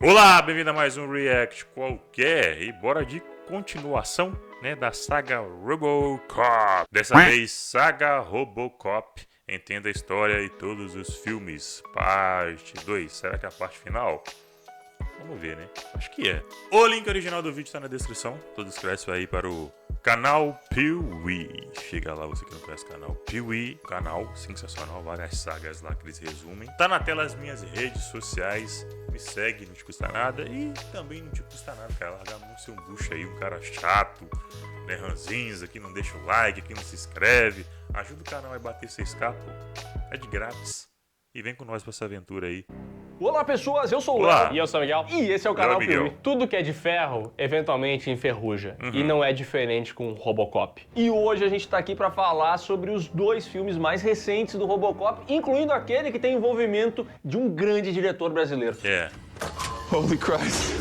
Olá, bem-vindo a mais um React qualquer e bora de continuação, né, da saga Robocop. Dessa vez, saga Robocop, entenda a história e todos os filmes, parte 2. Será que é a parte final? Vamos ver, né? Acho que é. O link original do vídeo está na descrição, todo inscreve aí para o canal Piuí. Chega lá, você que não conhece o canal Piuí, canal sensacional, várias sagas lá que eles resumem. Tá na tela as minhas redes sociais. Me segue, não te custa nada. E também não te custa nada, cara. Largar a mão ser um bucho aí, um cara chato, né? Ranzinza, que não deixa o like, que não se inscreve. Ajuda o canal a bater 6K, pô. É de grátis. E vem com nós pra essa aventura aí. Olá pessoas, eu sou o Olá. Léo. E eu sou o Miguel. E esse é o canal Olá, Miguel. Piuí. Tudo que é de ferro, eventualmente enferruja. E não é diferente com Robocop. E hoje a gente tá aqui pra falar sobre os dois filmes mais recentes do Robocop, incluindo aquele que tem envolvimento de um grande diretor brasileiro. É. Holy Christ.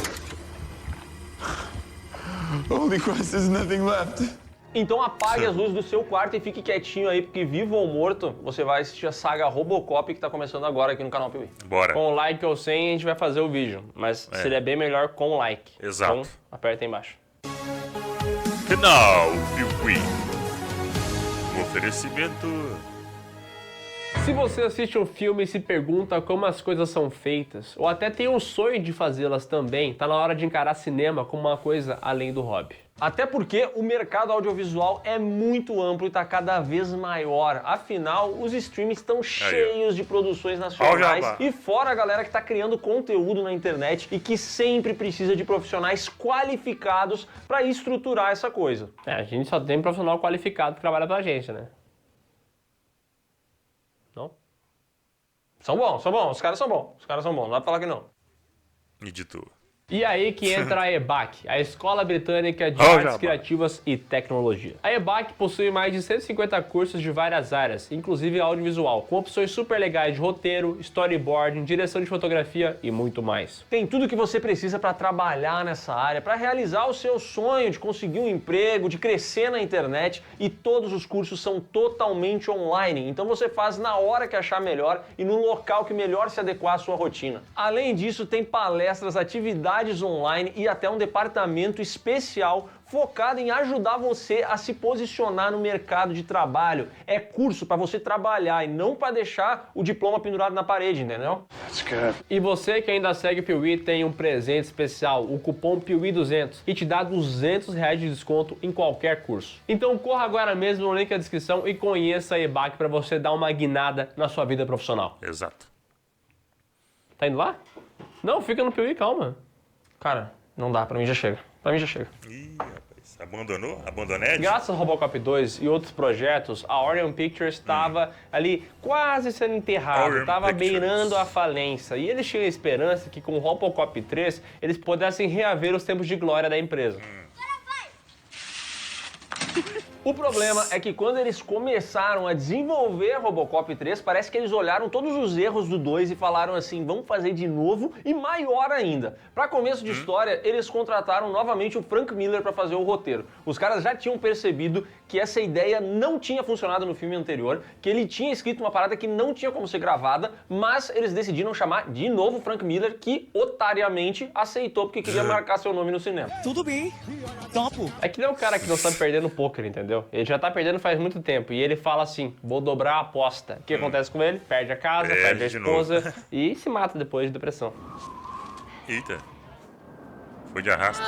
Holy Christ, there's nothing left. Então apague as luzes do seu quarto e fique quietinho aí, porque vivo ou morto, você vai assistir a saga Robocop que tá começando agora aqui no canal Piuí. Bora. Com like ou sem, a gente vai fazer o vídeo, mas seria bem melhor com like. Exato. Então, aperta aí embaixo. Canal Piuí. Um oferecimento. Se você assiste um filme e se pergunta como as coisas são feitas, ou até tem um sonho de fazê-las também, tá na hora de encarar cinema como uma coisa além do hobby. Até porque o mercado audiovisual é muito amplo e está cada vez maior. Afinal, os streams estão cheios de produções nacionais e fora a galera que está criando conteúdo na internet e que sempre precisa de profissionais qualificados para estruturar essa coisa. É, a gente só tem profissional qualificado que trabalha pra gente, né? Não? São bons, os caras são bons, não dá pra falar que não. Editor. E aí que entra a EBAC, a Escola Britânica de Artes Criativas e Tecnologia. A EBAC possui mais de 150 cursos de várias áreas, inclusive audiovisual, com opções super legais de roteiro, storyboarding, direção de fotografia e muito mais. Tem tudo que você precisa para trabalhar nessa área, para realizar o seu sonho de conseguir um emprego, de crescer na internet, e todos os cursos são totalmente online, então você faz na hora que achar melhor e no local que melhor se adequar à sua rotina. Além disso, tem palestras, atividades online e até um departamento especial focado em ajudar você a se posicionar no mercado de trabalho. É curso para você trabalhar e não para deixar o diploma pendurado na parede, entendeu? E você que ainda segue o Piuí tem um presente especial, o cupom Piuí200, que te dá R$200 de desconto em qualquer curso. Então corra agora mesmo no link da descrição e conheça a EBAC para você dar uma guinada na sua vida profissional. Exato. Tá indo lá? Não, fica no Piuí, calma. Cara, não dá, pra mim já chega. Ih, rapaz. Abandonou? Abandonete? Graças ao Robocop 2 e outros projetos, a Orion Pictures estava ali quase sendo enterrada, estava beirando a falência. E eles tinham a esperança que com o Robocop 3 eles pudessem reaver os tempos de glória da empresa. O problema é que quando eles começaram a desenvolver Robocop 3, parece que eles olharam todos os erros do 2 e falaram assim, vamos fazer de novo e maior ainda. Para começo de história, eles contrataram novamente o Frank Miller para fazer o roteiro. Os caras já tinham percebido que essa ideia não tinha funcionado no filme anterior, que ele tinha escrito uma parada que não tinha como ser gravada, mas eles decidiram chamar de novo o Frank Miller, que otariamente aceitou porque queria marcar seu nome no cinema. Tudo bem, topo. É que nem o cara que não sabe perder no poker, entendeu? Ele já tá perdendo faz muito tempo e ele fala assim, vou dobrar a aposta. O que acontece com ele? Perde a casa, perde a esposa e se mata depois de depressão. Eita. Foi de arrasta.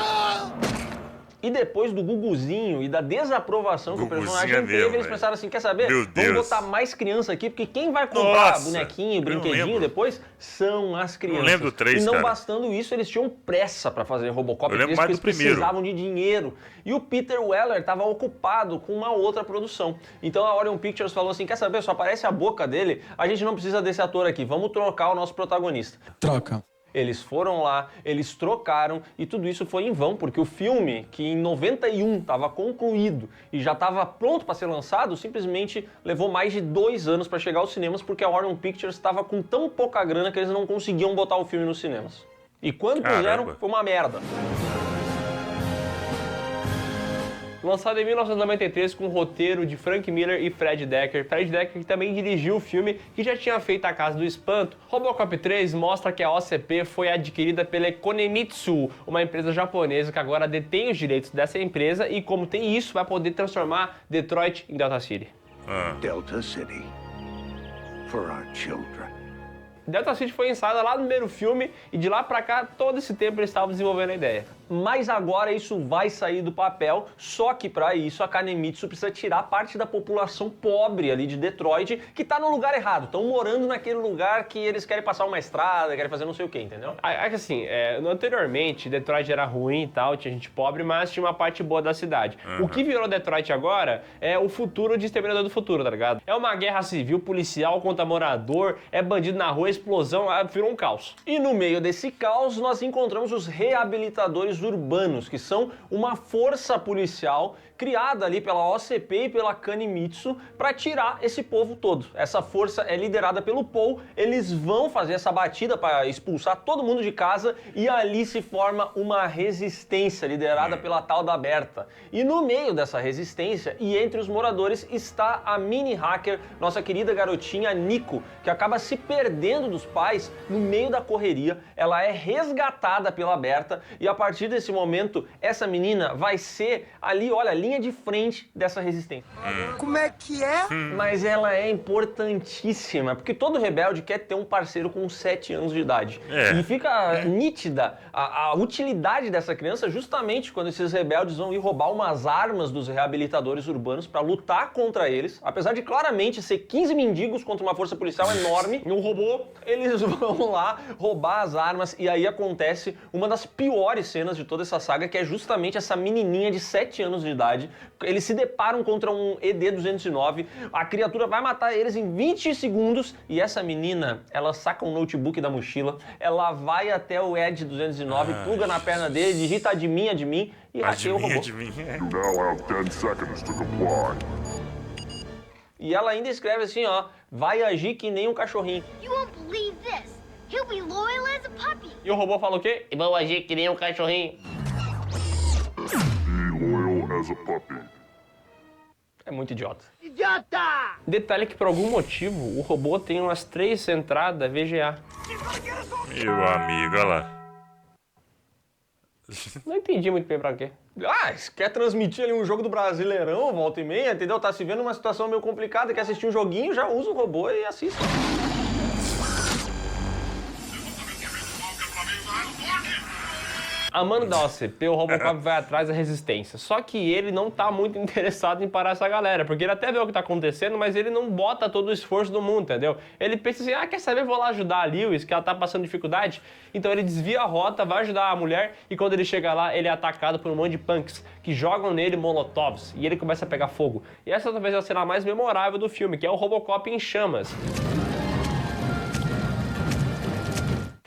E depois do Guguzinho e da desaprovação que o personagem teve, eles pensaram assim, quer saber? Vamos botar mais criança aqui, porque quem vai comprar bonequinho, brinquedinho depois são as crianças. Eu lembro do 3, e não cara. bastando isso, eles tinham pressa pra fazer Robocop 3, mais porque do eles primeiro. precisavam de dinheiro. E o Peter Weller estava ocupado com uma outra produção. Então a Orion Pictures falou assim, quer saber? Só aparece a boca dele, a gente não precisa desse ator aqui, vamos trocar o nosso protagonista. Troca. Eles foram lá, eles trocaram e tudo isso foi em vão, porque o filme, que em 91 estava concluído e já estava pronto para ser lançado, simplesmente levou mais de 2 anos para chegar aos cinemas, porque a Warner Pictures estava com tão pouca grana que eles não conseguiam botar o filme nos cinemas. E quando puseram, foi uma merda. lançado em 1993 com o roteiro de Frank Miller e Fred Dekker. Fred Dekker que também dirigiu o filme, que já tinha feito A Casa do Espanto. Robocop 3 mostra que a OCP foi adquirida pela Konemitsu, uma empresa japonesa que agora detém os direitos dessa empresa e, como tem isso, vai poder transformar Detroit em Delta City. Delta City. For our children. Delta City foi ensaiada lá no primeiro filme e de lá pra cá, todo esse tempo eles estavam desenvolvendo a ideia. Mas agora isso vai sair do papel, só que para isso a Kanemitsu precisa tirar parte da população pobre ali de Detroit, que tá no lugar errado, estão morando naquele lugar que eles querem passar uma estrada, querem fazer não sei o que, entendeu? Assim, anteriormente Detroit era ruim e tal, tinha gente pobre, mas tinha uma parte boa da cidade. O que virou Detroit agora é o futuro de Exterminador do Futuro, tá ligado? É uma guerra civil, policial contra morador, é bandido na rua, explosão, virou um caos. E no meio desse caos nós encontramos os reabilitadores urbanos, que são uma força policial criada ali pela OCP e pela Kanemitsu para tirar esse povo todo. Essa força é liderada pelo Paul, eles vão fazer essa batida para expulsar todo mundo de casa e ali se forma uma resistência liderada pela tal da Berta. E no meio dessa resistência e entre os moradores está a mini hacker, nossa querida garotinha Nico, que acaba se perdendo dos pais no meio da correria. Ela é resgatada pela Berta e a partir desse momento essa menina vai ser ali, olha, linha de frente dessa resistência. Como é que é? Mas ela é importantíssima, porque todo rebelde quer ter um parceiro com 7 anos de idade. E fica nítida a utilidade dessa criança justamente quando esses rebeldes vão ir roubar umas armas dos reabilitadores urbanos para lutar contra eles. Apesar de claramente ser 15 mendigos contra uma força policial enorme e um robô, eles vão lá roubar as armas e aí acontece uma das piores cenas de toda essa saga, que é justamente essa menininha de 7 anos de idade. Eles se deparam contra um ED-209, a criatura vai matar eles em 20 segundos e essa menina, ela saca um notebook da mochila, ela vai até o ED-209, pluga na perna dele, digita admin e hackeia o robô. You now have 10 seconds to comply. E ela ainda escreve assim, ó, vai agir que nem um cachorrinho. You won't believe this. He'll be loyal as a puppy. E o robô fala o quê? Vão agir que nem um cachorrinho. Be loyal as a puppy. É muito idiota. Idiota! Detalhe que por algum motivo o robô tem umas 3 entradas VGA. Meu amigo, olha lá. Não entendi muito bem pra quê. Quer transmitir ali um jogo do Brasileirão, volta e meia, entendeu? Tá se vendo uma situação meio complicada, quer assistir um joguinho, já usa o robô e assiste. Amando da OCP, o Robocop vai atrás da resistência. Só que ele não tá muito interessado em parar essa galera, porque ele até vê o que tá acontecendo, mas ele não bota todo o esforço do mundo, entendeu? Ele pensa assim, quer saber, vou lá ajudar a Lewis, que ela tá passando dificuldade. Então ele desvia a rota, vai ajudar a mulher, e quando ele chega lá, ele é atacado por um monte de punks, que jogam nele molotovs, e ele começa a pegar fogo. E essa talvez é a cena mais memorável do filme, que é o Robocop em chamas.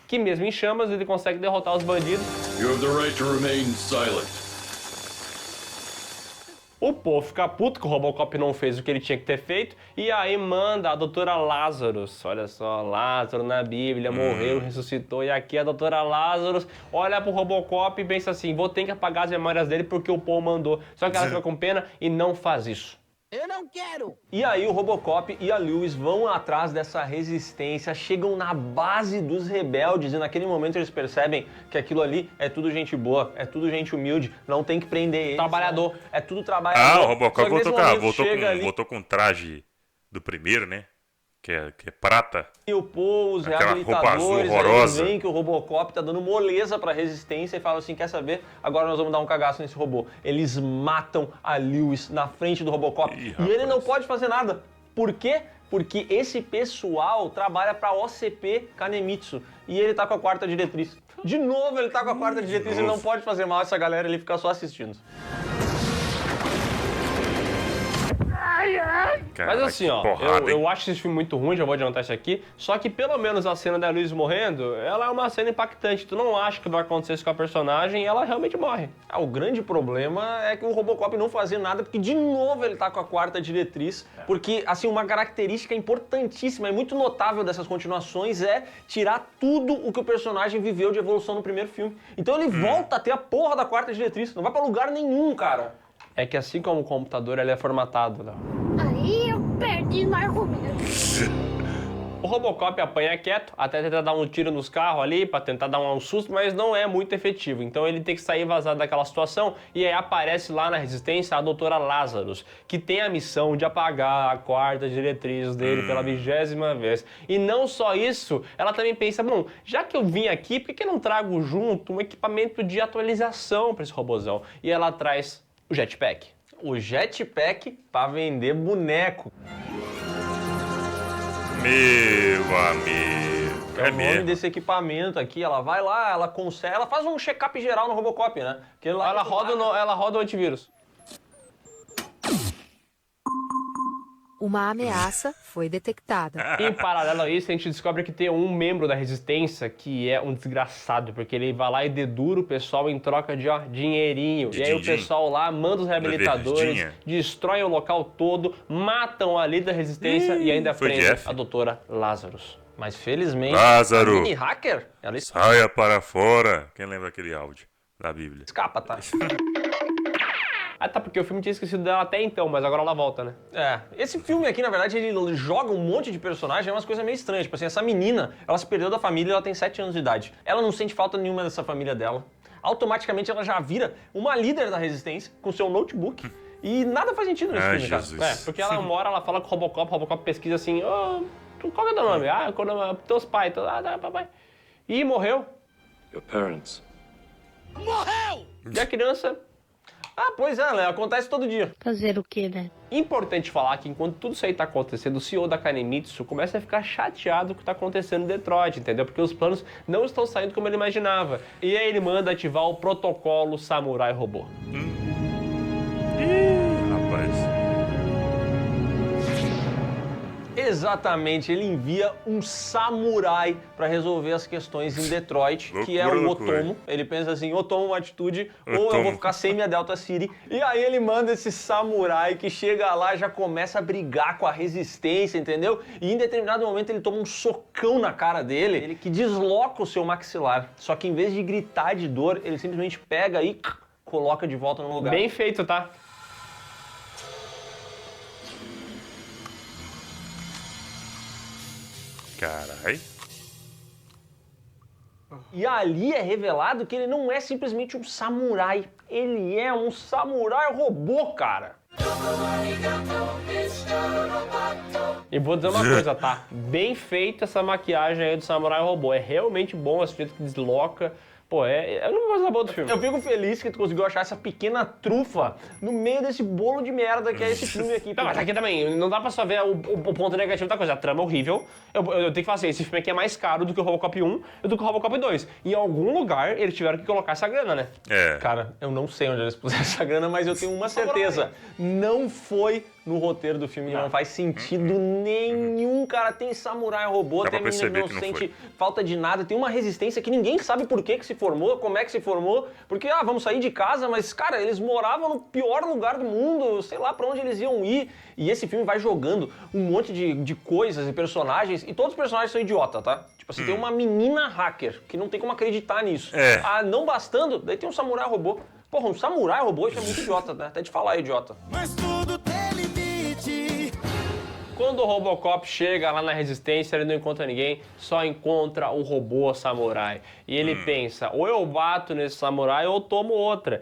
Que mesmo em chamas, ele consegue derrotar os bandidos. You have the right to remain silent. O povo fica puto que o Robocop não fez o que ele tinha que ter feito e aí manda a doutora Lazarus. Olha só, Lázaro na Bíblia morreu, ressuscitou e aqui a doutora Lazarus olha pro Robocop e pensa assim, vou ter que apagar as memórias dele porque o Paul mandou. Só que ela fica com pena e não faz isso. Eu não quero! E aí o Robocop e a Lewis vão atrás dessa resistência, chegam na base dos rebeldes e naquele momento eles percebem que aquilo ali é tudo gente boa, é tudo gente humilde, não tem que prender eles. Trabalhador. É tudo trabalhador. O Robocop voltou voltou com traje do primeiro, né? Que é prata. E o Paul, os Aquela roupa reabilitadores, azul aí eles horrorosa. veem que o Robocop tá dando moleza pra resistência e falam assim, quer saber? Agora nós vamos dar um cagaço nesse robô. Eles matam a Lewis na frente do Robocop. Ih, e ele não rapaz. pode fazer nada. Por quê? Porque esse pessoal trabalha pra OCP Kanemitsu. E ele tá com a quarta diretriz. De novo ele tá com a quarta diretriz, ele não pode fazer mal a essa galera, ele fica só assistindo. Cara, Mas assim, que ó, porrada, eu hein? acho esse filme muito ruim, já vou adiantar isso aqui. Só que pelo menos a cena da Lewis morrendo, ela é uma cena impactante. Tu não acha que vai acontecer isso com a personagem e ela realmente morre. O grande problema é que o Robocop não fazia nada, porque de novo ele tá com a quarta diretriz, porque, assim, uma característica importantíssima e muito notável dessas continuações é tirar tudo o que o personagem viveu de evolução no primeiro filme. Então ele volta a ter a porra da quarta diretriz, não vai pra lugar nenhum, cara. É que assim como o computador, ele é formatado, Léo. Aí eu perdi no argumento. O Robocop apanha quieto, até tentar dar um tiro nos carros ali, pra tentar dar um susto, mas não é muito efetivo. Então ele tem que sair vazado daquela situação e aí aparece lá na Resistência a doutora Lazarus, que tem a missão de apagar a quarta diretriz dele pela 20ª vez. E não só isso, ela também pensa, bom, já que eu vim aqui, por que eu não trago junto um equipamento de atualização pra esse robozão? E ela traz o jetpack. O jetpack pra vender boneco. Meu amigo. É o nome desse equipamento aqui. Ela vai lá, ela consegue, ela faz um check-up geral no Robocop, né? Porque lá Ela roda o antivírus. Uma ameaça foi detectada. Em paralelo a isso, a gente descobre que tem um membro da Resistência que é um desgraçado, porque ele vai lá e dedura o pessoal em troca de dinheirinho. E aí o pessoal lá manda os reabilitadores, destrói o local todo, matam a líder da Resistência e ainda prendem a doutora Lazarus. Mas felizmente, Lázaro, a mini hacker, ela saia para fora. Quem lembra aquele áudio da Bíblia? escapa, tá? Ah, tá, porque o filme tinha esquecido dela até então, mas agora ela volta, né? É, esse filme aqui, na verdade, ele joga um monte de personagens, é umas coisas meio estranhas. Tipo assim, essa menina, ela se perdeu da família, ela tem 7 anos de idade. Ela não sente falta nenhuma dessa família dela. Automaticamente ela já vira uma líder da Resistência com seu notebook. E nada faz sentido nesse filme, Jesus. cara. É, porque ela mora, ela fala com o Robocop pesquisa assim, qual que é o teu nome? Ah, teus pais, papai. E morreu. Your parents. E a criança... Ah, pois é, né? Acontece todo dia. Fazer o quê, né? Importante falar que enquanto tudo isso aí tá acontecendo, o CEO da Kanemitsu começa a ficar chateado com o que tá acontecendo em Detroit, entendeu? Porque os planos não estão saindo como ele imaginava. E aí ele manda ativar o protocolo Samurai Robô. Rapaz. Exatamente, ele envia um samurai pra resolver as questões em Detroit, que é o Loucura. Otomo. Ele pensa assim, ou tomo uma atitude, ou eu Otomo. vou ficar sem minha Delta City. E aí ele manda esse samurai que chega lá e já começa a brigar com a resistência, entendeu? E em determinado momento ele toma um socão na cara dele, ele que desloca o seu maxilar. Só que em vez de gritar de dor, ele simplesmente pega e coloca de volta no lugar. Bem feito, tá? Carai. E ali é revelado que ele não é simplesmente um samurai, ele é um samurai robô, cara. E vou dizer uma coisa, tá? Bem feita essa maquiagem aí do Samurai Robô. É realmente bom esse jeito que desloca. Pô, eu não vou fazer a boa do filme. Eu fico feliz que tu conseguiu achar essa pequena trufa no meio desse bolo de merda que é esse filme aqui. Não, mas aqui também, não dá pra só ver o ponto negativo da coisa. A trama é horrível. Eu tenho que falar assim, esse filme aqui é mais caro do que o Robocop 1 e do que o Robocop 2. Em algum lugar, eles tiveram que colocar essa grana, né? É. Cara, eu não sei onde eles puseram essa grana, mas eu tenho uma certeza. Não foi no roteiro do filme, não faz sentido nenhum, cara. Tem samurai robô, Dá tem pra menina que perceber não que não sente falta de nada, tem uma resistência que ninguém sabe por que se formou, como é que se formou, porque, vamos sair de casa, mas, cara, eles moravam no pior lugar do mundo, sei lá pra onde eles iam ir. E esse filme vai jogando um monte de coisas e personagens, e todos os personagens são idiota, tá? Tipo assim, tem uma menina hacker, que não tem como acreditar nisso. É. Não bastando, daí tem um samurai robô. Porra, um samurai robô, isso é muito idiota, né? Até de falar, idiota. Mas tudo tem limite. Quando o Robocop chega lá na Resistência, ele não encontra ninguém, só encontra o robô samurai. E ele pensa, ou eu bato nesse samurai ou eu tomo outra.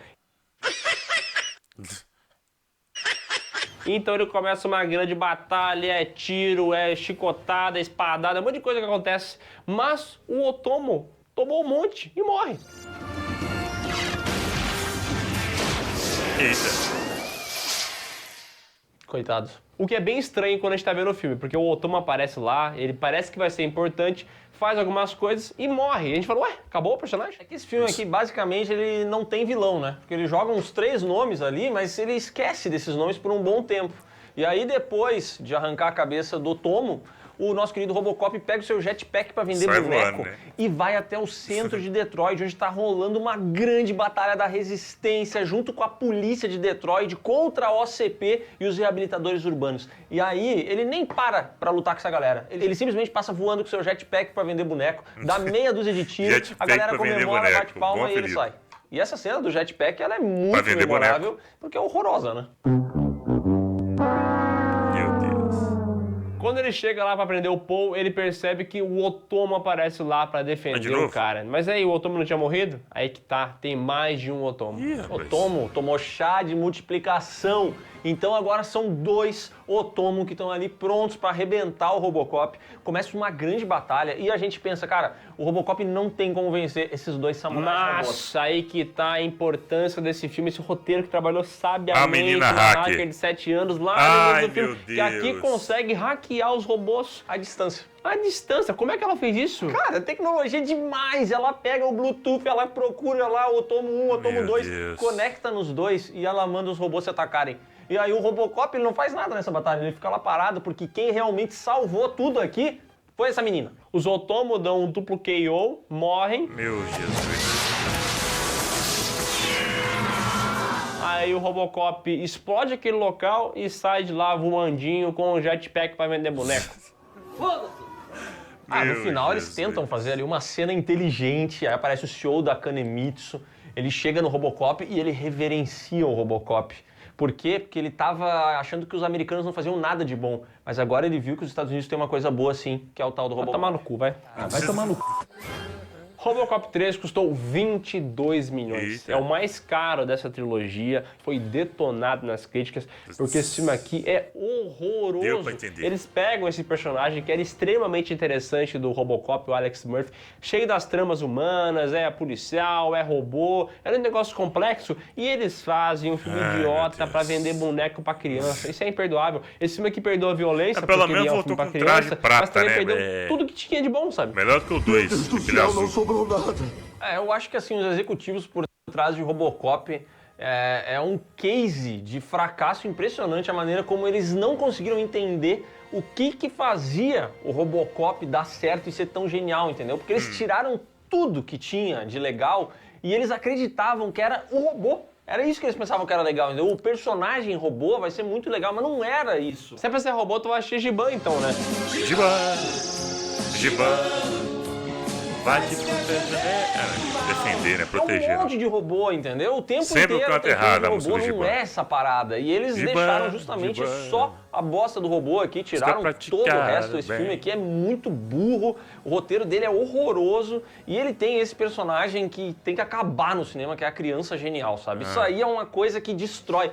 Então ele começa uma grande batalha, é tiro, é chicotada, é espadada, um monte de coisa que acontece. Mas o Otomo tomou um monte e morre. Eita. Coitados. O que é bem estranho quando a gente tá vendo o filme, porque o Otomo aparece lá, ele parece que vai ser importante, faz algumas coisas e morre. E a gente fala, ué, acabou o personagem? É que esse filme aqui, basicamente, ele não tem vilão, né? Porque ele joga uns 3 nomes ali, mas ele esquece desses nomes por um bom tempo. E aí, depois de arrancar a cabeça do Otomo, o nosso querido Robocop pega o seu jetpack pra vender Sai boneco voando, né? e vai até o centro de Detroit, onde tá rolando uma grande batalha da resistência junto com a polícia de Detroit contra a OCP e os reabilitadores urbanos. E aí, ele nem para lutar com essa galera. Ele simplesmente passa voando com o seu jetpack pra vender boneco, dá meia dúzia de tiros, a Jetpack galera pra vender comemora, boneco, bate palma bom e ele apelido. sai. E essa cena do jetpack, ela é muito memorável, porque é horrorosa, né? Meu Deus. Quando ele chega lá pra prender o Paul, ele percebe que o Otomo aparece lá pra defender o cara. Mas aí, o Otomo não tinha morrido? Aí que tá, tem mais de um Otomo. Otomo tomou chá de multiplicação. Então agora são 2 Otomo que estão ali prontos para arrebentar o Robocop. Começa uma grande batalha e a gente pensa, cara, o Robocop não tem como vencer esses 2 samurais. Nossa, aí que tá a importância desse filme, esse roteiro que trabalhou sabiamente na hacker de 7 anos lá no início do filme, que aqui consegue hackear os robôs à distância. À distância? Como é que ela fez isso? Cara, tecnologia demais. Ela pega o Bluetooth, ela procura lá o Otomo 1, o Otomo 2, conecta nos 2 e ela manda os robôs se atacarem. E aí o Robocop ele não faz nada nessa batalha, ele fica lá parado, porque quem realmente salvou tudo aqui foi essa menina. Os Otomo dão um duplo KO, morrem. Meu Jesus. Aí o Robocop explode aquele local e sai de lá voandinho com um jetpack pra vender boneco. Foda-se! No final eles tentam fazer ali uma cena inteligente, aí aparece o CEO da Kanemitsu, ele chega no Robocop e ele reverencia o Robocop. Por quê? Porque ele tava achando que os americanos não faziam nada de bom, mas agora ele viu que os Estados Unidos têm uma coisa boa sim, que é o tal do Robocop. Vai tomar no cu, vai. Vai tomar no cu. Robocop 3 custou 22 milhões. Eita. É o mais caro dessa trilogia. Foi detonado nas críticas, porque esse filme aqui é horroroso. Deu pra entender. Eles pegam esse personagem que era extremamente interessante do Robocop, o Alex Murphy, cheio das tramas humanas, é policial, é robô, era um negócio complexo, e eles fazem um filme idiota pra vender boneco pra criança. Isso é imperdoável. Esse filme aqui perdoa a violência, pelo porque menos ele é um voltou filme pra com traje criança, prata, mas também né, perdeu velho? tudo que tinha de bom, sabe? Melhor do que o 2, aquele azul. Não sobrou nada. Eu acho que assim, os executivos por trás de Robocop é um case de fracasso impressionante a maneira como eles não conseguiram entender o que fazia o Robocop dar certo e ser tão genial, entendeu? Porque eles tiraram tudo que tinha de legal e eles acreditavam que era o robô. Era isso que eles pensavam que era legal, entendeu? O personagem robô vai ser muito legal, mas não era isso. Se é pra ser robô, tu vai assistir Giban então, né? Giban. Vai te proteger. Defender, né? Proteger. É um monte de robô, entendeu? O tempo Sempre inteiro o canto errado, a robô música do não Giban. é essa parada. E eles Giban, deixaram justamente Giban. só a bosta do robô aqui, tiraram todo o resto. Esse filme aqui é muito burro, o roteiro dele é horroroso e ele tem esse personagem que tem que acabar no cinema, que é a criança genial, sabe? Isso aí é uma coisa que destrói.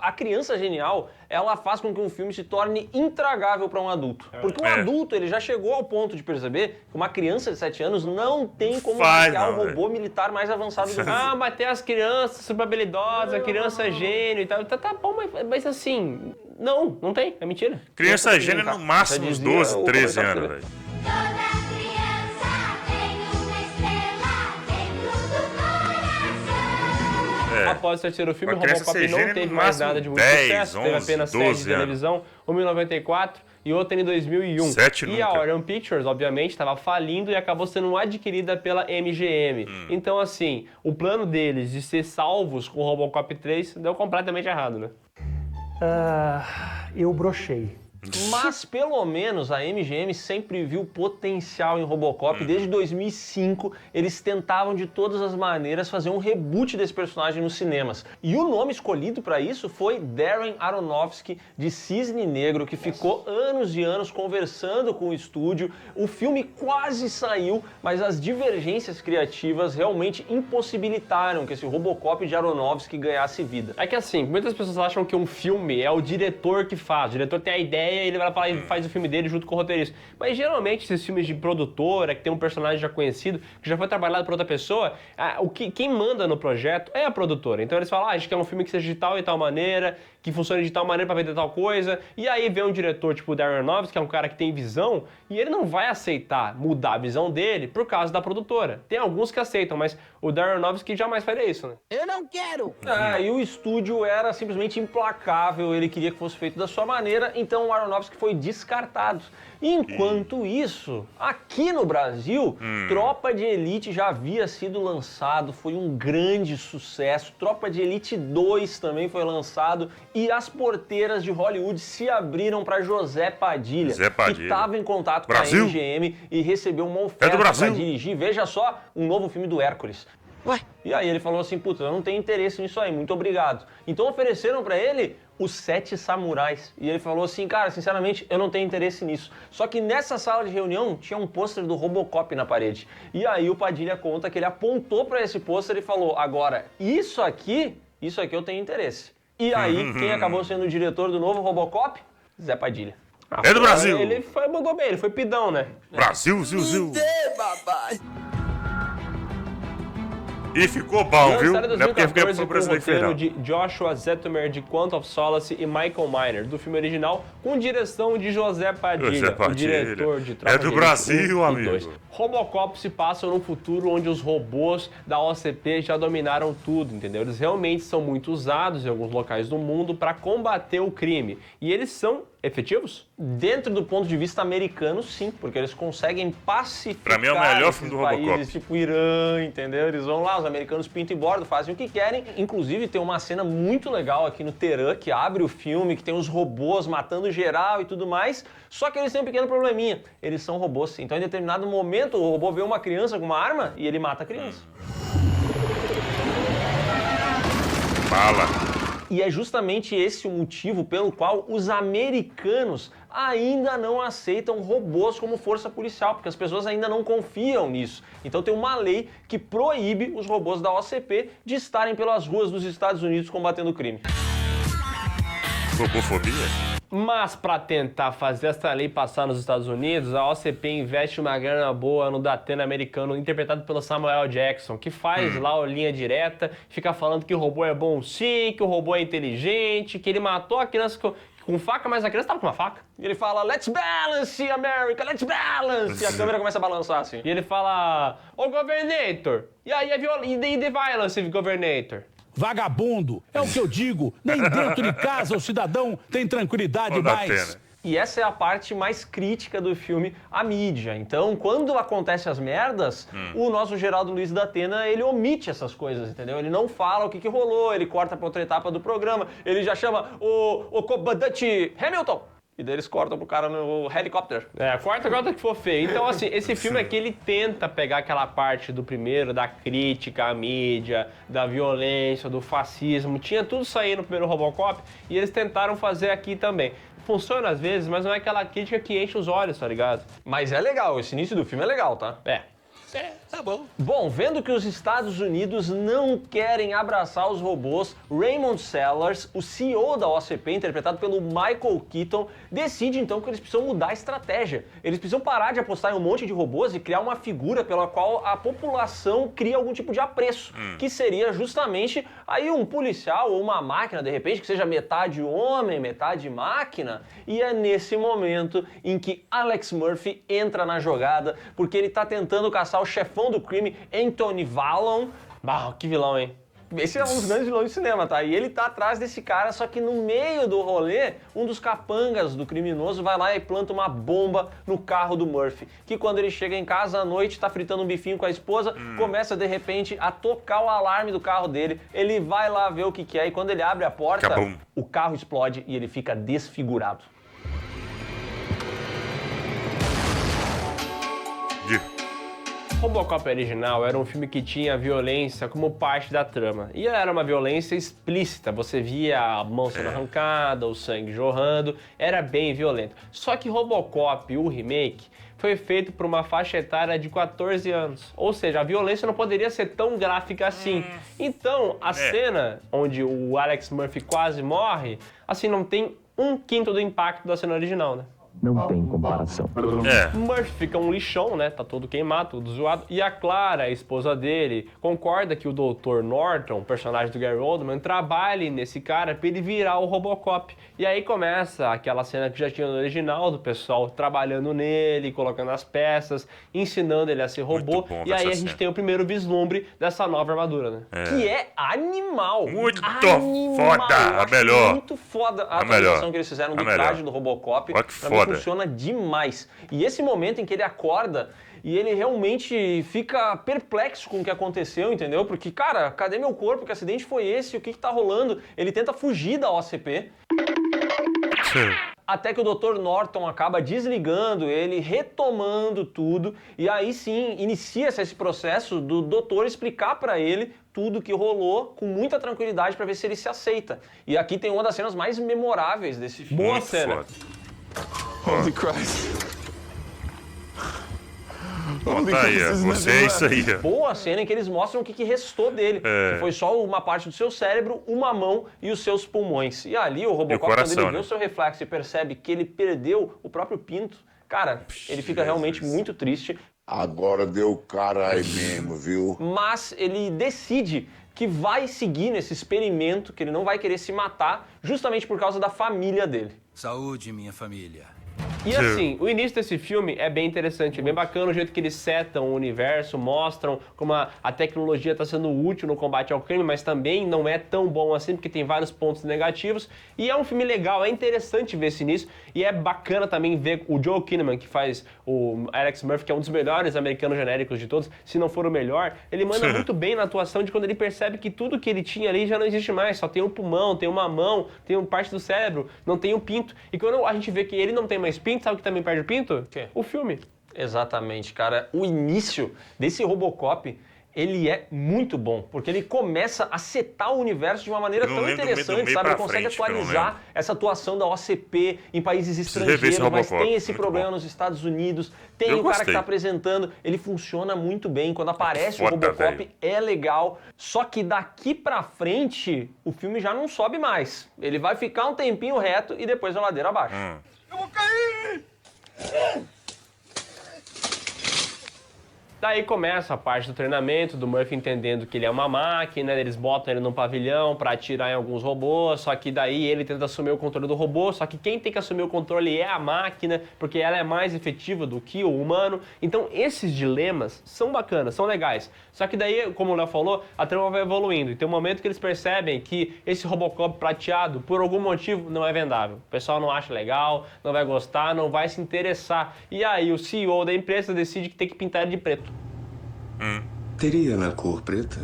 A criança genial, ela faz com que um filme se torne intragável para um adulto. Porque um adulto, ele já chegou ao ponto de perceber que uma criança de 7 anos não tem como hackear o robô militar mais avançado do mundo. Ah, mas tem as crianças super habilidosas, a criança gênio e tal. Tá bom, mas assim, não tem, é mentira. Criança gênio no máximo uns 12, 13 anos, velho. Após o terceiro filme, A criança Robocop ser gênio não teve no mais máximo nada de muito 10, sucesso, teve 11, apenas 7 de 12 anos. televisão, uma em 94 e outra em 2001. 7 e a nunca. Orion Pictures, obviamente, estava falindo e acabou sendo adquirida pela MGM. Então, assim, o plano deles de ser salvos com o Robocop 3 deu completamente errado, né? Eu brochei. Mas, pelo menos, a MGM sempre viu potencial em Robocop. Desde 2005, eles tentavam de todas as maneiras fazer um reboot desse personagem nos cinemas. E o nome escolhido para isso foi Darren Aronofsky, de Cisne Negro, que ficou anos e anos conversando com o estúdio. O filme quase saiu, mas as divergências criativas realmente impossibilitaram que esse Robocop de Aronofsky ganhasse vida. É que assim, muitas pessoas acham que um filme é o diretor que faz. O diretor tem a ideia e ele vai lá e faz o filme dele junto com o roteirista. Mas geralmente esses filmes de produtora, que tem um personagem já conhecido, que já foi trabalhado por outra pessoa, quem manda no projeto é a produtora. Então eles falam, a gente quer um filme que seja de tal e tal maneira, que funcione de tal maneira pra vender tal coisa. E aí vem um diretor tipo o Darren Aronofsky, que é um cara que tem visão, e ele não vai aceitar mudar a visão dele por causa da produtora. Tem alguns que aceitam, mas o Darren Aronofsky jamais faria isso, né? Eu não quero! E o estúdio era simplesmente implacável, ele queria que fosse feito da sua maneira, então o Aronofsky foi descartado. Enquanto isso, aqui no Brasil, Tropa de Elite já havia sido lançado, foi um grande sucesso. Tropa de Elite 2 também foi lançado e as porteiras de Hollywood se abriram para José Padilha, que estava em contato Brasil? com a MGM e recebeu uma oferta para dirigir, veja só, um novo filme do Hércules. Ué, E aí ele falou assim, puta, eu não tenho interesse nisso aí, muito obrigado. Então ofereceram pra ele os 7 samurais. E ele falou assim, cara, sinceramente, eu não tenho interesse nisso. Só que nessa sala de reunião tinha um pôster do Robocop na parede. E aí o Padilha conta que ele apontou pra esse pôster e falou, agora, isso aqui eu tenho interesse. E aí, quem acabou sendo o diretor do novo Robocop? Zé Padilha. É do Brasil! Ele mandou bem, ele foi pidão, né? Brasil, Zil. E ficou bom, viu? Lançado em Não é porque 2014 foi com o brasileiro que fez, roteiro não. de Joshua Zetomer de Quantum of Solace e Michael Miner, do filme original, com direção de José Padilha, o diretor de Tropa É do de Brasil, Elite 1 e amigo. 2. Robocop se passa num futuro onde os robôs da OCP já dominaram tudo, entendeu? Eles realmente são muito usados em alguns locais do mundo para combater o crime. E eles são efetivos? Dentro do ponto de vista americano, sim, porque eles conseguem pacificar Pra mim é o melhor esses filme do Robocop. países, tipo Irã, entendeu? Eles vão lá, os americanos pintam e bordam, fazem o que querem. Inclusive tem uma cena muito legal aqui no Teherã, que abre o filme, que tem os robôs matando geral e tudo mais, só que eles têm um pequeno probleminha, eles são robôs. Então em determinado momento o robô vê uma criança com uma arma e ele mata a criança. Fala. E é justamente esse o motivo pelo qual os americanos ainda não aceitam robôs como força policial, porque as pessoas ainda não confiam nisso. Então tem uma lei que proíbe os robôs da OCP de estarem pelas ruas dos Estados Unidos combatendo o crime. Robofobia? Mas para tentar fazer essa lei passar nos Estados Unidos, a OCP investe uma grana boa no Datena americano, interpretado pelo Samuel Jackson, que faz lá a linha direta, fica falando que o robô é bom sim, que o robô é inteligente, que ele matou a criança com faca, mas a criança tava com uma faca. E ele fala, let's balance, America, let's balance! E a câmera começa a balançar assim. E ele fala, ô Governator, e aí a the violence, Governator? Vagabundo, é o que eu digo. Nem dentro de casa o cidadão tem tranquilidade mais. E essa é a parte mais crítica do filme, a mídia. Então, quando acontecem as merdas, o nosso Geraldo Luiz da Atena, ele omite essas coisas, entendeu? Ele não fala o que rolou, ele corta pra outra etapa do programa, ele já chama o comandante Hamilton. E daí eles cortam pro cara no helicóptero. Corta que for feio. Então, assim, esse filme aqui, ele tenta pegar aquela parte do primeiro, da crítica à mídia, da violência, do fascismo. Tinha tudo isso aí no primeiro Robocop e eles tentaram fazer aqui também. Funciona às vezes, mas não é aquela crítica que enche os olhos, tá ligado? Mas é legal, esse início do filme é legal, tá? Tá bom. Bom, vendo que os Estados Unidos não querem abraçar os robôs, Raymond Sellers, o CEO da OCP, interpretado pelo Michael Keaton, decide então que eles precisam mudar a estratégia. Eles precisam parar de apostar em um monte de robôs e criar uma figura pela qual a população cria algum tipo de apreço, que seria justamente aí um policial ou uma máquina, de repente, que seja metade homem, metade máquina. E é nesse momento em que Alex Murphy entra na jogada, porque ele tá tentando caçar o chefão do crime, Anthony Vallon. Que vilão, hein? Esse é um dos grandes vilões do cinema, tá? E ele tá atrás desse cara, só que no meio do rolê, um dos capangas do criminoso vai lá e planta uma bomba no carro do Murphy, que quando ele chega em casa à noite, tá fritando um bifinho com a esposa, começa de repente a tocar o alarme do carro dele, ele vai lá ver o que é, e quando ele abre a porta, o carro explode e ele fica desfigurado. Robocop original era um filme que tinha violência como parte da trama. E era uma violência explícita, você via a mão sendo arrancada, o sangue jorrando, era bem violento. Só que Robocop, o remake, foi feito por uma faixa etária de 14 anos. Ou seja, a violência não poderia ser tão gráfica assim. Então, a cena onde o Alex Murphy quase morre, assim, não tem 1/5 do impacto da cena original, né? Não tem comparação. Murphy fica um lixão, né? Tá todo queimado, todo zoado. E a Clara, a esposa dele, concorda que o Dr. Norton, personagem do Gary Oldman, trabalhe nesse cara pra ele virar o Robocop. E aí começa aquela cena que já tinha no original, do pessoal trabalhando nele, colocando as peças, ensinando ele a ser robô. E aí a gente tem o primeiro vislumbre dessa nova armadura, né? Que é animal. Muito foda, a melhor. Muito foda a transição que eles fizeram do traje do Robocop. Olha que foda. Funciona demais. E esse momento em que ele acorda e ele realmente fica perplexo com o que aconteceu, entendeu? Porque, cara, cadê meu corpo? Que acidente foi esse? O que tá rolando? Ele tenta fugir da OCP. Até que o Dr. Norton acaba desligando ele, retomando tudo, e aí sim inicia-se esse processo do doutor explicar pra ele tudo que rolou com muita tranquilidade pra ver se ele se aceita. E aqui tem uma das cenas mais memoráveis desse filme. Boa cena. Holy Christ. Conta aí, você é isso aí. Boa cena em que eles mostram o que restou dele. Que foi só uma parte do seu cérebro, uma mão e os seus pulmões. E ali o Robocop, coração, quando ele vê né? o seu reflexo e percebe que ele perdeu o próprio pinto, cara, ele fica realmente muito triste. Agora deu cara aí mesmo, viu? Mas ele decide que vai seguir nesse experimento, que ele não vai querer se matar, justamente por causa da família dele. Saúde, minha família. E assim, o início desse filme é bem interessante, é bem bacana o jeito que eles setam o universo, mostram como a tecnologia está sendo útil no combate ao crime, mas também não é tão bom assim, porque tem vários pontos negativos. E é um filme legal, é interessante ver esse início, e é bacana também ver o Joel Kinnaman, que faz o Alex Murphy, que é um dos melhores americanos genéricos de todos, se não for o melhor. Ele manda muito bem na atuação de quando ele percebe que tudo que ele tinha ali já não existe mais, só tem um pulmão, tem uma mão, tem uma parte do cérebro, não tem um pinto. E quando a gente vê que ele não tem mais pinto, sabe o que também perde o pinto? O quê? O filme. Exatamente, cara. O início desse Robocop, ele é muito bom, porque ele começa a setar o universo de uma maneira Não tão lembro do interessante, meio sabe? pra Ele consegue frente, que eu não atualizar essa atuação da OCP em países rever esse estrangeiros, mas Robocop, tem esse muito problema bom. nos Estados Unidos, tem Eu o cara que gostei. tá apresentando, ele funciona muito bem. Quando aparece o Foda, Robocop, velho. é legal, só que daqui pra frente, o filme já não sobe mais. Ele vai ficar um tempinho reto e depois a ladeira abaixo. Eu vou cair! Daí começa a parte do treinamento, do Murphy entendendo que ele é uma máquina, eles botam ele num pavilhão pra atirar em alguns robôs, só que daí ele tenta assumir o controle do robô, só que quem tem que assumir o controle é a máquina, porque ela é mais efetiva do que o humano. Então esses dilemas são bacanas, são legais. Só que daí, como o Léo falou, a trama vai evoluindo e tem um momento que eles percebem que esse Robocop prateado, por algum motivo, não é vendável. O pessoal não acha legal, não vai gostar, não vai se interessar. E aí o CEO da empresa decide que tem que pintar ele de preto. Teria na cor preta?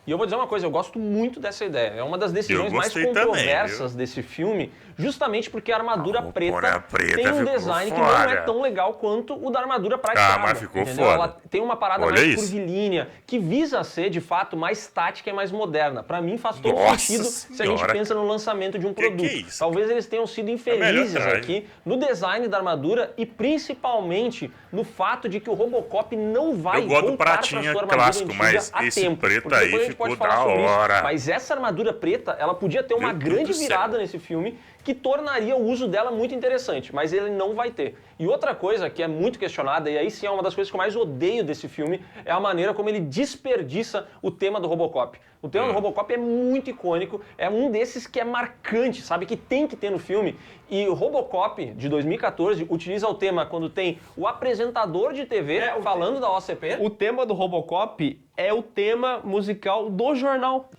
E eu vou dizer uma coisa, eu gosto muito dessa ideia. É uma das decisões mais gostei também, controversas viu? desse filme, justamente porque a armadura roupona preta tem um ficou design que não é foda. tão legal quanto o da armadura prateada. mas ficou entendeu? foda. Ela tem uma parada Olha mais isso. curvilínea, que visa ser, de fato, mais tática e mais moderna. Pra mim faz todo Nossa sentido se a gente senhora. pensa no lançamento de um produto. Que é isso? Talvez eles tenham sido melhor infelizes traje. aqui no design da armadura e principalmente no fato de que o Robocop não vai Eu gosto do voltar pra pratinha sua armadura clássico, antiga mas a esse tempo. preto Porque aí depois a gente pode ficou falar da sobre isso. hora. Mas essa armadura preta, ela podia ter uma Meu Deus grande do céu. virada nesse filme que tornaria o uso dela muito interessante, mas ele não vai ter. E outra coisa que é muito questionada, e aí sim é uma das coisas que eu mais odeio desse filme, é a maneira como ele desperdiça o tema do Robocop. O tema do Robocop é muito icônico, é um desses que é marcante, sabe, que tem que ter no filme. E o Robocop, de 2014, utiliza o tema quando tem o apresentador de TV falando da OCP. O tema do Robocop é o tema musical do jornal.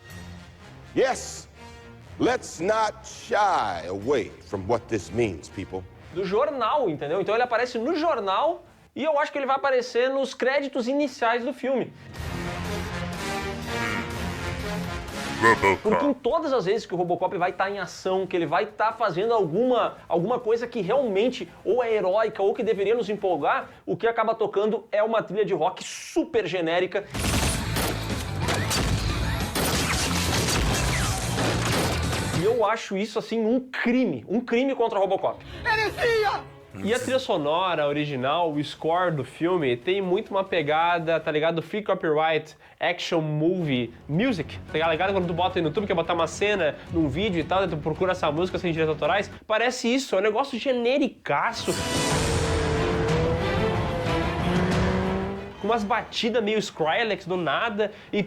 Yes, let's not shy away from what this means, people. Do jornal, entendeu? Então ele aparece no jornal e eu acho que ele vai aparecer nos créditos iniciais do filme. Porque em todas as vezes que o Robocop vai estar em ação, que ele vai estar fazendo alguma coisa que realmente ou é heróica ou que deveria nos empolgar, o que acaba tocando é uma trilha de rock super genérica. E eu acho isso, assim, um crime contra o Robocop. E a trilha sonora original, o score do filme, tem muito uma pegada, tá ligado? Free Copyright Action Movie Music, tá ligado? Quando tu bota aí no YouTube, quer botar uma cena num vídeo e tal, tu procura essa música sem direitos autorais, parece isso, é um negócio genericaço. Com umas batidas meio Skrillex do nada e...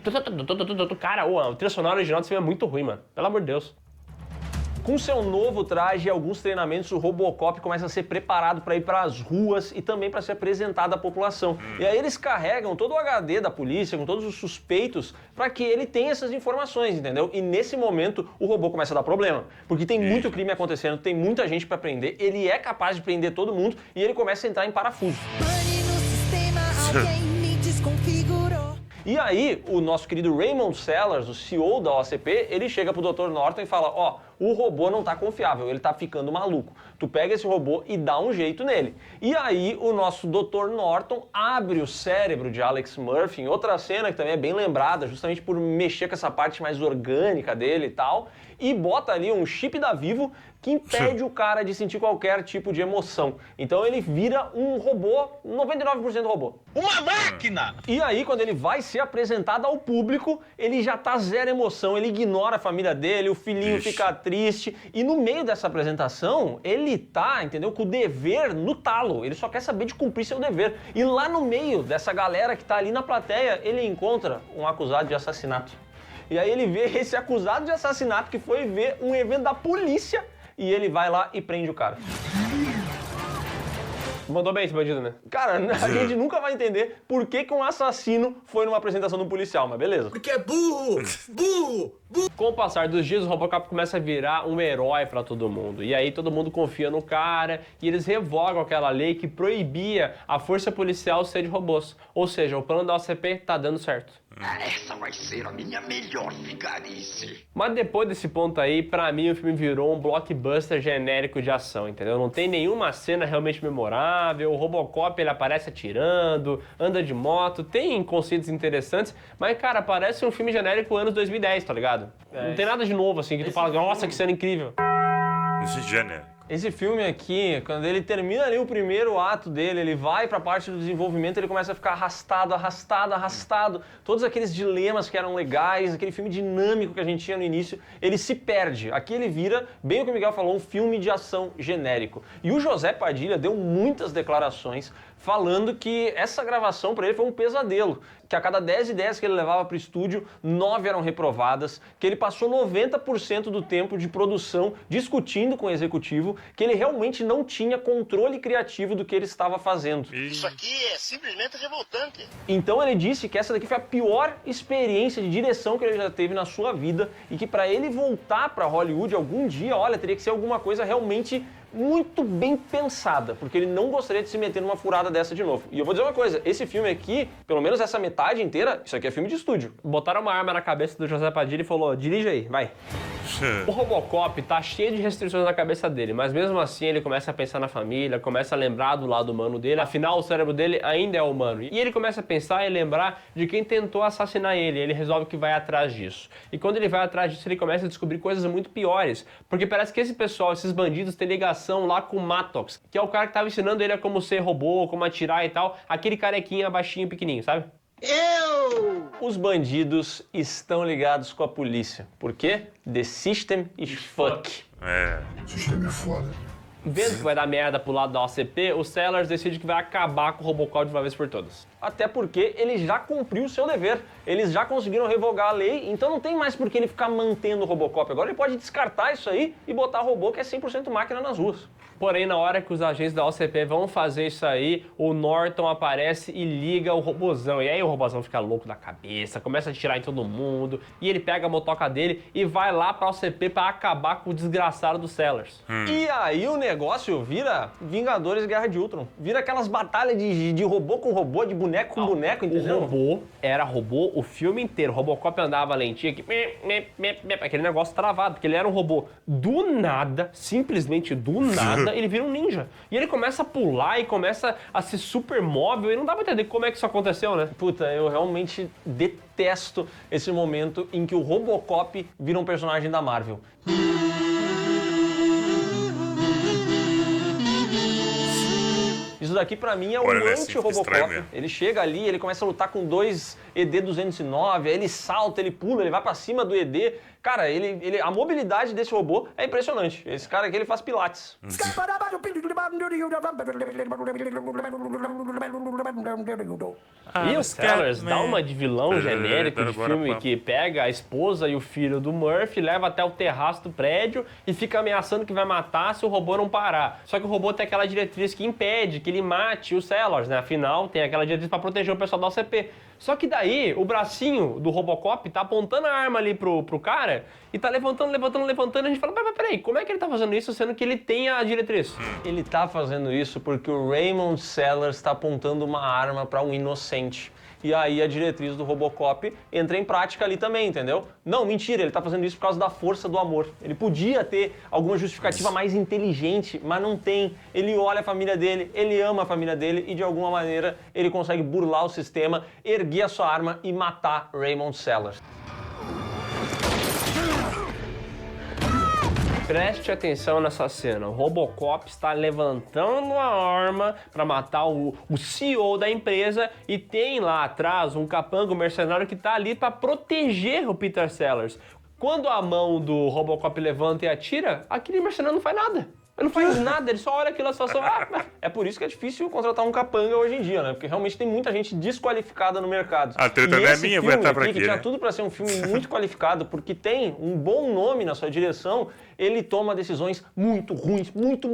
Cara, a trilha sonora original desse filme é muito ruim, mano. Pelo amor de Deus. Com seu novo traje e alguns treinamentos, o Robocop começa a ser preparado para ir para as ruas e também para ser apresentado à população. E aí eles carregam todo o HD da polícia, com todos os suspeitos, para que ele tenha essas informações, entendeu? E nesse momento o robô começa a dar problema, porque tem muito crime acontecendo, tem muita gente para prender, ele é capaz de prender todo mundo e ele começa a entrar em parafuso. Pane no sistema, alguém me desconfigurou. E aí, o nosso querido Raymond Sellers, o CEO da OCP, ele chega pro Dr. Norton e fala, ó, o robô não tá confiável, ele tá ficando maluco. Tu pega esse robô e dá um jeito nele. E aí o nosso Dr. Norton abre o cérebro de Alex Murphy, em outra cena que também é bem lembrada, justamente por mexer com essa parte mais orgânica dele e tal, e bota ali um chip da Vivo que impede o cara de sentir qualquer tipo de emoção. Então ele vira um robô, 99% robô. Uma máquina! E aí, quando ele vai ser apresentado ao público, ele já tá zero emoção, ele ignora a família dele, o filhinho fica triste, e no meio dessa apresentação, ele tá, entendeu, com o dever no talo, ele só quer saber de cumprir seu dever. E lá no meio dessa galera que tá ali na plateia, ele encontra um acusado de assassinato. E aí ele vê esse acusado de assassinato que foi ver um evento da polícia, e ele vai lá e prende o cara. Mandou bem esse bandido, né? Cara, a gente nunca vai entender por que um assassino foi numa apresentação de um policial, mas beleza. Porque é burro! Burro! Com o passar dos dias, o Robocop começa a virar um herói pra todo mundo. E aí todo mundo confia no cara e eles revogam aquela lei que proibia a força policial ser de robôs. Ou seja, o plano da OCP tá dando certo. Essa vai ser a minha melhor vigarice. Mas depois desse ponto aí, pra mim o filme virou um blockbuster genérico de ação, entendeu? Não tem nenhuma cena realmente memorável, o Robocop ele aparece atirando, anda de moto, tem conceitos interessantes, mas cara, parece um filme genérico anos 2010, tá ligado? Não tem nada de novo assim, que tu fala, nossa, que cena incrível. Esse genérico. Esse filme aqui, quando ele termina ali o primeiro ato dele, ele vai pra parte do desenvolvimento, ele começa a ficar arrastado. Todos aqueles dilemas que eram legais, aquele filme dinâmico que a gente tinha no início, ele se perde. Aqui ele vira, bem o que o Miguel falou, um filme de ação genérico. E o José Padilha deu muitas declarações falando que essa gravação para ele foi um pesadelo, que a cada 10 ideias que ele levava para o estúdio, 9 eram reprovadas, que ele passou 90% do tempo de produção discutindo com o executivo, que ele realmente não tinha controle criativo do que ele estava fazendo. Isso aqui é simplesmente revoltante. Então ele disse que essa daqui foi a pior experiência de direção que ele já teve na sua vida e que para ele voltar para Hollywood algum dia, olha, teria que ser alguma coisa realmente muito bem pensada, porque ele não gostaria de se meter numa furada dessa de novo. E eu vou dizer uma coisa, esse filme aqui, pelo menos essa metade inteira, isso aqui é filme de estúdio. Botaram uma arma na cabeça do José Padilha e falou, dirige aí, vai. O Robocop tá cheio de restrições na cabeça dele, mas mesmo assim ele começa a pensar na família, começa a lembrar do lado humano dele, afinal o cérebro dele ainda é humano. E ele começa a pensar e lembrar de quem tentou assassinar ele resolve que vai atrás disso. E quando ele vai atrás disso, ele começa a descobrir coisas muito piores, porque parece que esse pessoal, esses bandidos, têm ligação lá com o Mattox, que é o cara que tava ensinando ele a como ser robô, como atirar e tal, aquele carequinha baixinho, pequenininho, sabe? Os bandidos estão ligados com a polícia. Por quê? The system is fuck. O sistema é foda. Vendo que vai dar merda pro lado da OCP, o Sellers decide que vai acabar com o Robocop de uma vez por todas. Até porque ele já cumpriu o seu dever. Eles já conseguiram revogar a lei, então não tem mais por que ele ficar mantendo o Robocop. Agora ele pode descartar isso aí e botar robô que é 100% máquina nas ruas. Porém, na hora que os agentes da OCP vão fazer isso aí, o Norton aparece e liga o robozão. E aí o robozão fica louco da cabeça, começa a atirar em todo mundo, e ele pega a motoca dele e vai lá pra OCP pra acabar com o desgraçado do Sellers. E aí o negócio vira Vingadores Guerra de Ultron. Vira aquelas batalhas de robô com robô, de boneco com boneco, entendeu? O robô era robô o filme inteiro. O Robocop andava lentinho aqui, aquele negócio travado, porque ele era um robô do nada, simplesmente do nada, ele vira um ninja. E ele começa a pular e começa a ser super móvel e não dá pra entender como é que isso aconteceu, né? Puta, eu realmente detesto esse momento em que o Robocop vira um personagem da Marvel. Isso daqui pra mim é o anti-Robocop. Ele chega ali, ele começa a lutar com 2 ED-209, aí ele salta, ele pula, ele vai pra cima do ED. Cara, a mobilidade desse robô é impressionante. Esse cara aqui, ele faz pilates. E o Sellers dá uma de vilão genérico de filme que pega a esposa e o filho do Murphy, leva até o terraço do prédio e fica ameaçando que vai matar se o robô não parar. Só que o robô tem aquela diretriz que impede que ele mate o Sellers, né? Afinal, tem aquela diretriz pra proteger o pessoal da OCP. Só que daí, o bracinho do Robocop tá apontando a arma ali pro cara e tá levantando, a gente fala, peraí, como é que ele tá fazendo isso sendo que ele tem a diretriz? Ele tá fazendo isso porque o Raymond Sellers tá apontando uma arma pra um inocente. e aí a diretriz do Robocop entra em prática ali também, entendeu? Não, mentira, ele tá fazendo isso por causa da força do amor. Ele podia ter alguma justificativa mais inteligente, mas não tem. Ele olha a família dele, ele ama a família dele e de alguma maneira ele consegue burlar o sistema, erguer a sua arma e matar Raymond Sellers. Preste atenção nessa cena. O Robocop está levantando a arma para matar o CEO da empresa e tem lá atrás um capanga mercenário que está ali para proteger o Peter Sellers. Quando a mão do Robocop levanta e atira, aquele mercenário não faz nada. Ele não faz nada, ele só olha aquela situação. É por isso que é difícil contratar um capanga hoje em dia, né? Porque realmente tem muita gente desqualificada no mercado. A treta não é minha, vou entrar pra aqui, que tinha tudo pra ser um filme muito qualificado, porque tem um bom nome na sua direção, ele toma decisões muito ruins, muito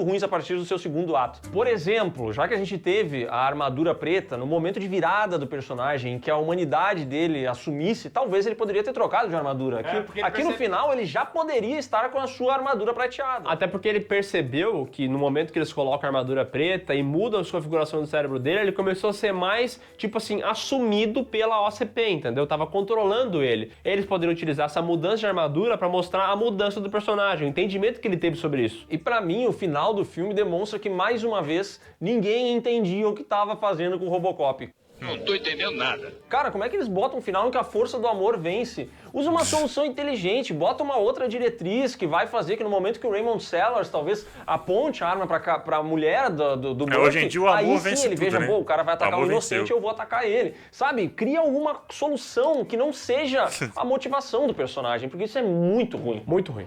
ruins a partir do seu segundo ato. Por exemplo, já que a gente teve a armadura preta, no momento de virada do personagem, em que a humanidade dele assumisse, talvez ele poderia ter trocado de armadura. Aqui no final ele já poderia estar com a sua armadura prateada. Até porque ele percebeu que no momento que eles colocam a armadura preta e mudam a configuração do cérebro dele, ele começou a ser mais, tipo assim, assumido pela OCP, entendeu? Tava controlando ele. Eles poderiam utilizar essa mudança de armadura para mostrar a mudança do personagem, o entendimento que ele teve sobre isso. E pra mim, o final do filme demonstra que, mais uma vez, ninguém entendia o que tava fazendo com o Robocop. Não tô entendendo nada. Cara, como é que eles botam um final em que a força do amor vence? Usa uma solução inteligente, bota uma outra diretriz que vai fazer que no momento que o Raymond Sellers talvez aponte a arma pra mulher do Murphy, hoje em dia o amor aí vence sim ele tudo, veja, né? pô, o cara vai atacar o inocente, venceu. eu vou atacar ele. Sabe? Cria alguma solução que não seja a motivação do personagem, porque isso é muito ruim. Muito ruim.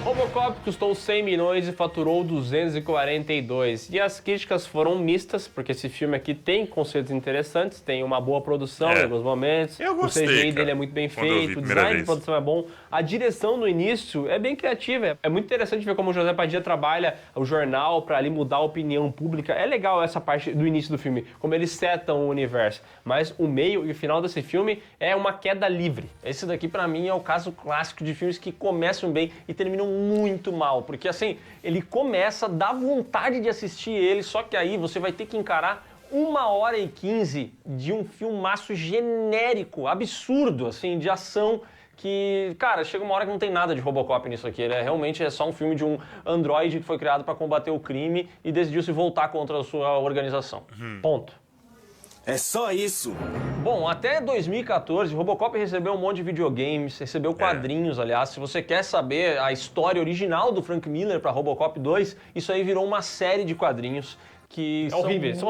Robocop custou 100 milhões e faturou 242. E as críticas foram mistas, porque esse filme aqui tem conceitos interessantes, tem uma boa produção em alguns momentos. Eu gostei, o CGI cara, dele é muito bem quando eu vi feito, a o primeira design vez. de produção é bom. A direção no início é bem criativa. É muito interessante ver como o José Padilha trabalha o jornal para ali mudar a opinião pública. É legal essa parte do início do filme, como eles setam o universo. Mas o meio e o final desse filme é uma queda livre. Esse daqui, pra mim, é o caso clássico de filmes que começam bem e terminam muito mal. Porque, assim, ele começa, dá vontade de assistir ele, só que aí você vai ter que encarar 1h15 de um filmaço genérico, absurdo, assim, de ação que, cara, chega uma hora que não tem nada de Robocop nisso aqui. Ele realmente é só um filme de um androide que foi criado pra combater o crime e decidiu se voltar contra a sua organização. Ponto. É só isso. Bom, até 2014, Robocop recebeu um monte de videogames, recebeu quadrinhos, aliás. Se você quer saber a história original do Frank Miller para Robocop 2, isso aí virou uma série de quadrinhos que são horríveis.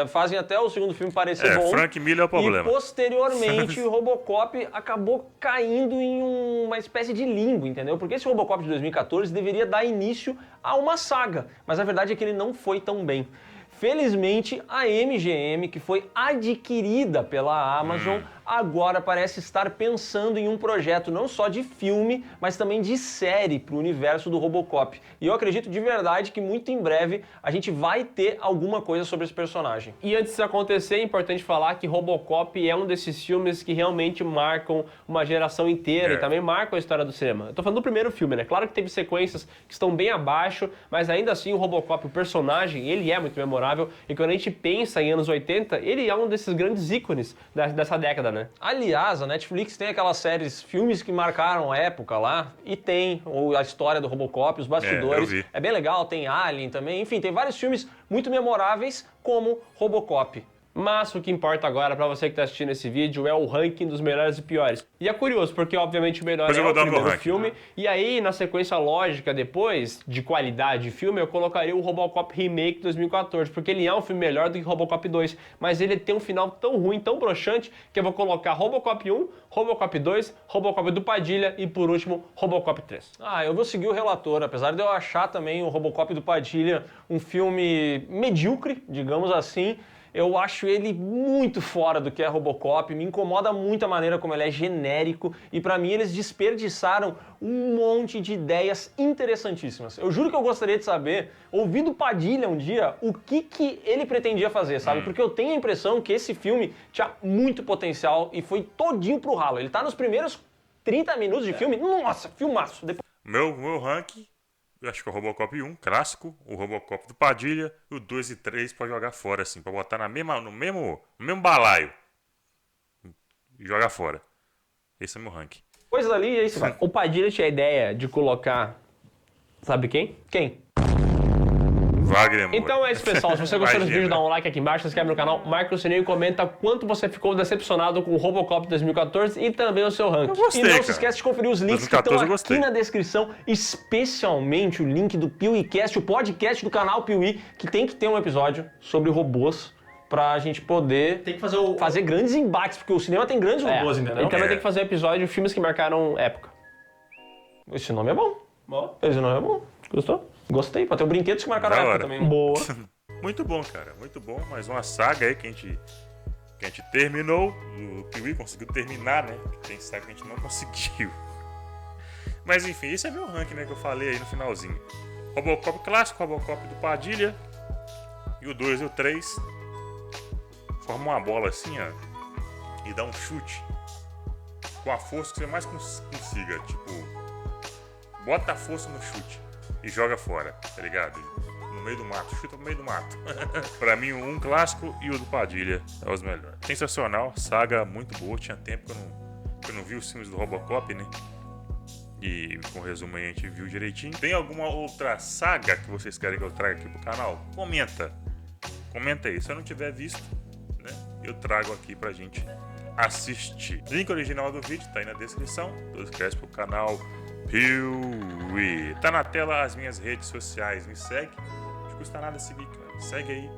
Fazem até o segundo filme parecer bom. Frank Miller é o problema. E posteriormente o Robocop acabou caindo em uma espécie de limbo, entendeu? Porque esse Robocop de 2014 deveria dar início a uma saga, mas a verdade é que ele não foi tão bem. Felizmente, a MGM, que foi adquirida pela Amazon, agora parece estar pensando em um projeto não só de filme, mas também de série para o universo do Robocop. E eu acredito de verdade que muito em breve a gente vai ter alguma coisa sobre esse personagem. E antes disso acontecer, é importante falar que Robocop é um desses filmes que realmente marcam uma geração inteira e também marcam a história do cinema. Eu tô falando do primeiro filme, né? Claro que teve sequências que estão bem abaixo, mas ainda assim o Robocop, o personagem, ele é muito memorável. E quando a gente pensa em anos 80, ele é um desses grandes ícones dessa década, né? Aliás, a Netflix tem aquelas séries, filmes que marcaram a época lá, e tem a história do Robocop, os bastidores. É bem legal, tem Alien também, enfim, tem vários filmes muito memoráveis como Robocop. Mas o que importa agora pra você que tá assistindo esse vídeo é o ranking dos melhores e piores. E é curioso, porque obviamente o melhor é o primeiro filme, e aí na sequência lógica depois, de qualidade de filme, eu colocaria o Robocop Remake 2014, porque ele é um filme melhor do que Robocop 2, mas ele tem um final tão ruim, tão broxante, que eu vou colocar Robocop 1, Robocop 2, Robocop do Padilha e por último, Robocop 3. Eu vou seguir o relator, apesar de eu achar também o Robocop do Padilha um filme medíocre, digamos assim. Eu acho ele muito fora do que é Robocop, me incomoda muito a maneira como ele é genérico e pra mim eles desperdiçaram um monte de ideias interessantíssimas. Eu juro que eu gostaria de saber, ouvir do Padilha um dia, o que ele pretendia fazer, sabe? Porque eu tenho a impressão que esse filme tinha muito potencial e foi todinho pro ralo. Ele tá nos primeiros 30 minutos de filme, nossa, filmaço. Meu ranking Eu acho que é o Robocop 1, clássico, o Robocop do Padilha, e o 2 e 3 pra jogar fora, assim, pra botar no mesmo balaio. E jogar fora. Esse é meu ranking. Coisa ali e aí você vai. O Padilha tinha a ideia de colocar... Sabe quem? Quem? Wagner Moura. Então é isso, pessoal. Se você gostou desse Imagina. vídeo, dá um like aqui embaixo, se inscreve no canal, marca o sininho e comenta quanto você ficou decepcionado com o Robocop 2014 e também o seu ranking. Eu gostei, E não cara. se esquece de conferir os links que 2014 estão eu gostei. aqui na descrição, especialmente o link do PeeWeeCast, o podcast do canal Piuí, que tem que ter um episódio sobre robôs pra gente poder Tem que fazer grandes embates, porque o cinema tem grandes robôs, entendeu? E também tem que fazer episódio de filmes que marcaram época. Esse nome é bom. Bom. Esse nome é bom. Gostou? Gostei, pra ter brinquedos que marcaram Da época hora. também. Boa. Muito bom, cara. Muito bom. Mais uma saga aí que a gente terminou. O Piuí conseguiu terminar, né? Tem saga que a gente não conseguiu. Mas enfim, esse é meu ranking, né? Que eu falei aí no finalzinho. Robocop clássico, Robocop do Padilha. E o 2 e o 3 formam uma bola assim, ó. E dá um chute. Com a força que você mais consiga. Tipo, bota a força no chute. E joga fora, tá ligado? No meio do mato, chuta no meio do mato. Pra mim, um clássico e o do Padilha é os melhores. Sensacional, saga muito boa. Tinha tempo que eu não vi os filmes do Robocop, né? E com o resumo aí a gente viu direitinho. Tem alguma outra saga que vocês querem que eu traga aqui pro canal? Comenta. Comenta aí. Se eu não tiver visto, né? Eu trago aqui pra gente assistir. Link original do vídeo tá aí na descrição. Não esquece pro canal Piuí. Tá na tela as minhas redes sociais. Me segue. Não te custa nada seguir, cara. Segue aí.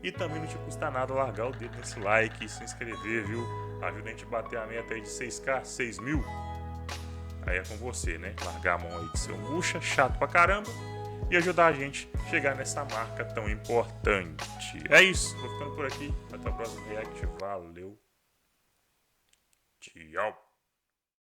E também não te custa nada largar o dedo nesse like e se inscrever, viu? Ajuda a gente a bater a meta aí de 6K, 6 mil. Aí é com você, né? Largar a mão aí de seu bucha, chato pra caramba. E ajudar a gente a chegar nessa marca tão importante. É isso. Vou ficando por aqui. Até o próximo react. Valeu. Tchau.